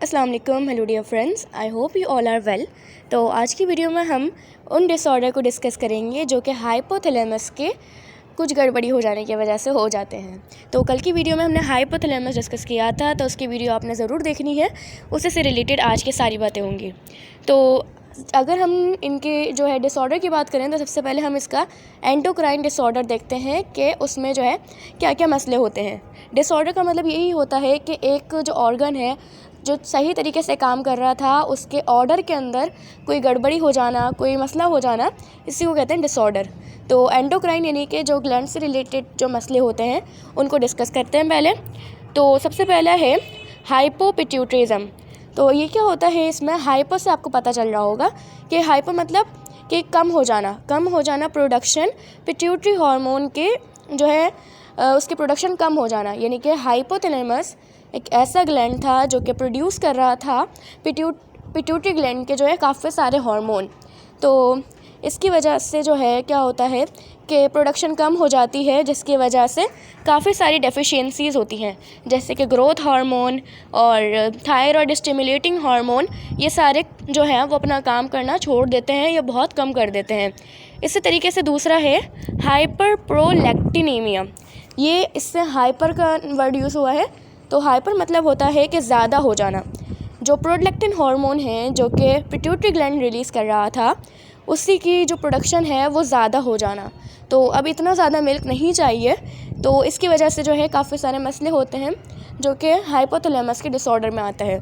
अस्सलाम वालेकुम, hello dear friends, I hope you all are well. तो आज की वीडियो में हम उन डिसऑर्डर को डिस्कस करेंगे जो कि हाइपोथैलेमस के कुछ गड़बड़ी हो जाने की वजह से हो जाते हैं। तो कल की वीडियो में हमने हाइपोथैलेमस डिस्कस किया था, तो उसकी वीडियो आपने ज़रूर देखनी है, उससे से रिलेटेड आज की सारी बातें होंगी। तो अगर हम इनके जो है डिसऑर्डर की बात करें तो सबसे पहले हम इसका एंडोक्राइन डिसऑर्डर देखते हैं कि उसमें जो है क्या क्या मसले होते हैं। डिसऑर्डर का मतलब यही होता है कि एक जो ऑर्गन है जो सही तरीके से काम कर रहा था उसके ऑर्डर के अंदर कोई गड़बड़ी हो जाना, कोई मसला हो जाना, इसी को कहते हैं डिसऑर्डर। तो एंडोक्राइन यानी कि जो ग्लैंड से रिलेटेड जो मसले होते हैं उनको डिस्कस करते हैं पहले। तो सबसे पहला है हाइपोपिट्यूटरिज्म। तो ये क्या होता है, इसमें हाइपो से आपको पता चल रहा होगा कि हाइपो मतलब कि कम हो जाना प्रोडक्शन पिट्यूटरी हार्मोन के जो है उसकी प्रोडक्शन कम हो जाना, यानी कि हाइपोथैलेमस एक ऐसा ग्लैंड था जो कि प्रोड्यूस कर रहा था पिट्यूटरी ग्लैंड के जो है काफ़ी सारे हार्मोन। तो इसकी वजह से जो है क्या होता है कि प्रोडक्शन कम हो जाती है, जिसकी वजह से काफ़ी सारी डेफिशिएंसीज़ होती हैं, जैसे कि ग्रोथ हार्मोन और थायराइड स्टिमुलेटिंग हार्मोन, ये सारे जो हैं वो अपना काम करना छोड़ देते हैं या बहुत कम कर देते हैं। इसी तरीके से दूसरा है हाइपर प्रोलैक्टिनेमिया। ये इससे हाइपर का वर्ड यूज़ हुआ है, तो हाइपर मतलब होता है कि ज़्यादा हो जाना। जो प्रोलैक्टिन हार्मोन है जो कि पिट्यूटरी ग्लैंड रिलीज़ कर रहा था, उसी की जो प्रोडक्शन है वो ज़्यादा हो जाना। तो अब इतना ज़्यादा मिल्क नहीं चाहिए, तो इसकी वजह से जो है काफ़ी सारे मसले होते हैं जो कि हाइपोथैलेमस के डिसऑर्डर में आता है।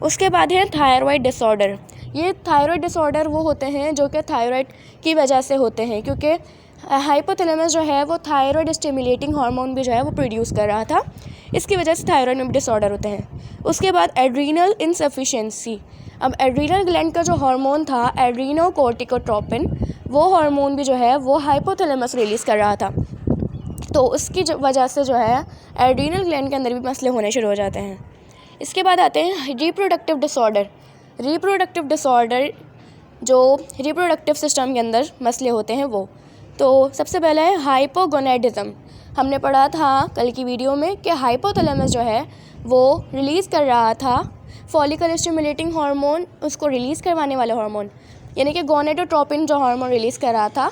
उसके बाद है थायराइड डिसऑर्डर। ये थायराइड डिसऑर्डर वो होते हैं जो कि थायराइड की वजह से होते हैं, क्योंकि हाइपोथैलेमस जो है वो थायराइड स्टिमुलेटिंग हार्मोन भी जो है वो प्रोड्यूस कर रहा था, इसकी वजह से थायराइड में भी डिसऑर्डर होते हैं। उसके बाद एड्रीनल इनसफिशिएंसी। अब एड्रीनल ग्लैंड का जो हार्मोन था एड्रीनोकोर्टिकोट्रोपिन, वो हार्मोन भी जो है वो हाइपोथैलेमस रिलीज़ कर रहा था, तो उसकी वजह से जो है एड्रीनल ग्लैंड के अंदर भी मसले होने शुरू हो जाते हैं। इसके बाद आते हैं रिप्रोडक्टिव डिसऑर्डर। रिप्रोडक्टिव डिसऑर्डर जो रिप्रोडक्टिव सिस्टम के अंदर मसले होते हैं वो, तो सबसे पहला है हाइपोगोनेडिज्म। हमने पढ़ा था कल की वीडियो में कि हाइपोथैलेमस जो है वो रिलीज़ कर रहा था फॉलिकल स्टिमुलेटिंग हार्मोन, उसको रिलीज़ करवाने वाला हार्मोन, यानी कि गोनेडोट्रोपिन जो हार्मोन रिलीज़ कर रहा था,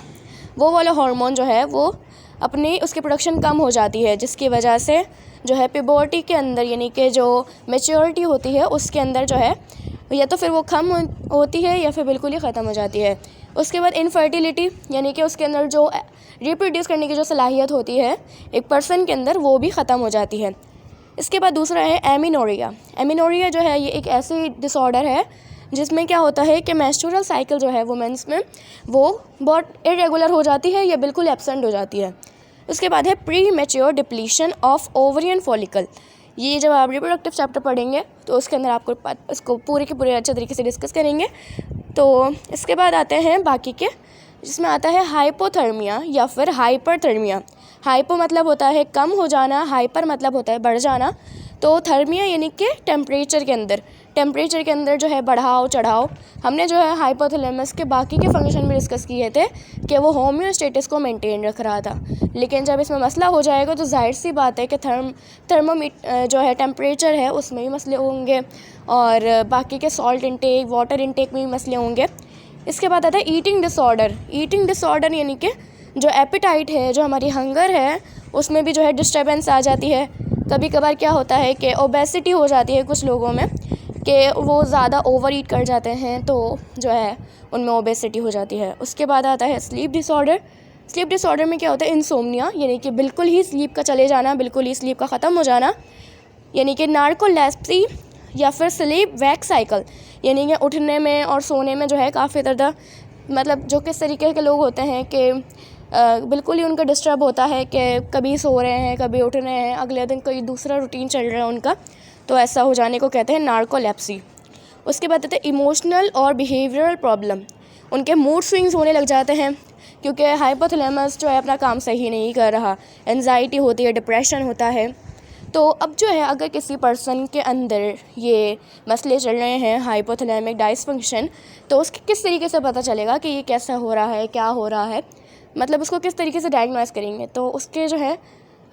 वो वाला हार्मोन जो है वो अपनी उसकी प्रोडक्शन कम हो जाती है, जिसकी वजह से जो है प्यूबर्टी के अंदर यानी कि जो मैच्योरिटी होती है उसके अंदर जो है या तो फिर वो कम होती है या फिर बिल्कुल ही ख़त्म हो जाती है। उसके बाद इनफर्टिलिटी, यानी कि उसके अंदर जो रिप्रोड्यूस करने की जो सलाहियत होती है एक पर्सन के अंदर, वो भी ख़त्म हो जाती है। इसके बाद दूसरा है एमिनोरिया। एमिनोरिया जो है ये एक ऐसी डिसऑर्डर है जिसमें क्या होता है कि मेंस्ट्रुअल साइकिल जो है वुमेन्स में वो बहुत इरेगुलर हो जाती है या बिल्कुल एब्सेंट हो जाती है। उसके बाद है pre mature depletion of ovarian follicle. ये जब आप रिप्रोडक्टिव चैप्टर पढ़ेंगे तो उसके अंदर आपको इसको पूरे के पूरे अच्छे तरीके से डिस्कस करेंगे। तो इसके बाद आते हैं बाकी के, जिसमें आता है हाइपोथर्मिया या फिर हाइपरथर्मिया। हाइपो मतलब होता है कम हो जाना, हाइपर मतलब होता है बढ़ जाना। तो थर्मिया यानी कि टेम्परेचर के अंदर जो है बढ़ाव चढ़ाव। हमने जो है हाइपोथैलेमस के बाकी के फंक्शन में डिस्कस किए थे कि वो होम्योस्टेटिस को मेंटेन रख रहा था, लेकिन जब इसमें मसला हो जाएगा तो जाहिर सी बात है कि जो है टेम्परेचर है उसमें भी मसले होंगे और बाकी के सॉल्ट इंटेक, वाटर इंटेक में भी मसले होंगे। इसके बाद आता है ईटिंग डिसऑर्डर। ईटिंग डिसऑर्डर यानी कि जो एपिटाइट है, जो हमारी हंगर है, उसमें भी जो है डिस्टर्बेंस आ जाती है। कभी कभार क्या होता है कि ओबेसिटी हो जाती है कुछ लोगों में, कि वो ज़्यादा ओवर ईट कर जाते हैं, तो जो है उनमें ओबेसिटी हो जाती है। उसके बाद आता है स्लीप डिसऑर्डर। स्लीप डिसऑर्डर में क्या होता है इंसोम्निया, यानी कि बिल्कुल ही स्लीप का चले जाना, बिल्कुल ही स्लीप का ख़त्म हो जाना, यानी कि नार्कोलेप्सी या फिर स्लीप वैक साइकिल, यानी कि उठने में और सोने में जो है काफ़ी ज़्यादा मतलब जो किस तरीके के लोग होते हैं कि बिल्कुल ही उनका डिस्टर्ब होता है कि कभी सो रहे हैं कभी उठ रहे हैं, अगले दिन कोई दूसरा रूटीन चल रहा है उनका, तो ऐसा हो जाने को कहते हैं नार्कोलेप्सी। उसके बाद आते हैं इमोशनल और बिहेवियरल प्रॉब्लम। उनके मूड स्विंग्स होने लग जाते हैं क्योंकि हाइपोथैलेमस जो है अपना काम सही नहीं कर रहा, एंजाइटी होती है, डिप्रेशन होता है। तो अब जो है अगर किसी पर्सन के अंदर ये मसले चल रहे हैं हाइपोथैलेमिक डिसफंक्शन, तो उसके किस तरीके से पता चलेगा कि ये कैसा हो रहा है, क्या हो रहा है, मतलब उसको किस तरीके से डायग्नोस करेंगे। तो उसके जो है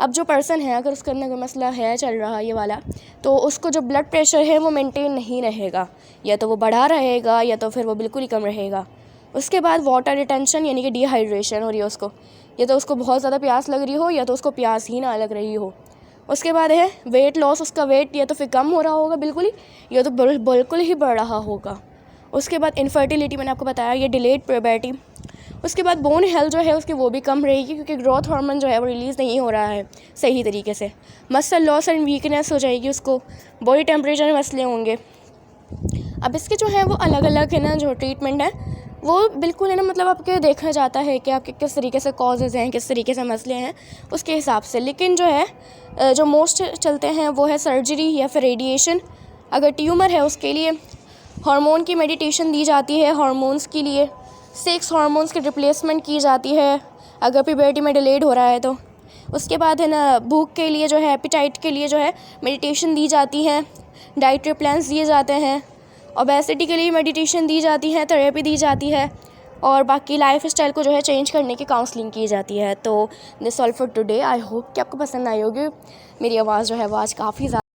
अब जो पर्सन है अगर उसके अंदर कोई मसला है चल रहा ये वाला, तो उसको जो ब्लड प्रेशर है वो मेंटेन नहीं रहेगा, या तो वो बढ़ा रहेगा या तो फिर वो बिल्कुल ही कम रहेगा। उसके बाद वाटर रिटेंशन यानी कि डिहाइड्रेशन हो रही है उसको, या तो उसको बहुत ज़्यादा प्यास लग रही हो या तो उसको प्यास ही ना लग रही हो। उसके बाद है वेट लॉस, उसका वेट या तो फिर कम हो रहा होगा बिल्कुल ही, या तो बिल्कुल ही बढ़ रहा होगा। उसके बाद इनफर्टिलिटी, मैंने आपको बताया ये डिलेड प्यूबर्टी। उसके बाद बोन हेल्थ जो है उसकी वो भी कम रहेगी, क्योंकि ग्रोथ हार्मोन जो है वो रिलीज़ नहीं हो रहा है सही तरीके से। मसल लॉस एंड वीकनेस हो जाएगी उसको, बॉडी टेम्परेचर में मसले होंगे। अब इसके जो है वो अलग अलग है ना जो ट्रीटमेंट है वो बिल्कुल है ना, मतलब आपके देखा जाता है कि आपके किस तरीके से कॉजेज़ हैं, किस तरीके से मसले हैं उसके हिसाब से। लेकिन जो है जो मोस्ट चलते हैं वो है सर्जरी या फिर रेडिएशन। अगर ट्यूमर है उसके लिए हार्मोन की मेडिटेशन दी जाती है, हार्मोन्स के लिए 6 हार्मोन्स की रिप्लेसमेंट की जाती है अगर प्यूबर्टी में डिलेड हो रहा है तो। उसके बाद है ना भूख के लिए जो है, एपिटाइट के लिए जो है मेडिटेशन दी जाती है, डाइटरी प्लान्स दिए जाते हैं, ओबेसिटी के लिए मेडिटेशन दी जाती है, थेरेपी दी जाती है, और बाकी लाइफ स्टाइल को जो है चेंज करने की काउंसलिंग की जाती है। तो this all for today. I hope कि आपको पसंद आई होगी। मेरी आवाज़ जो है वो आज काफ़ी ज़्यादा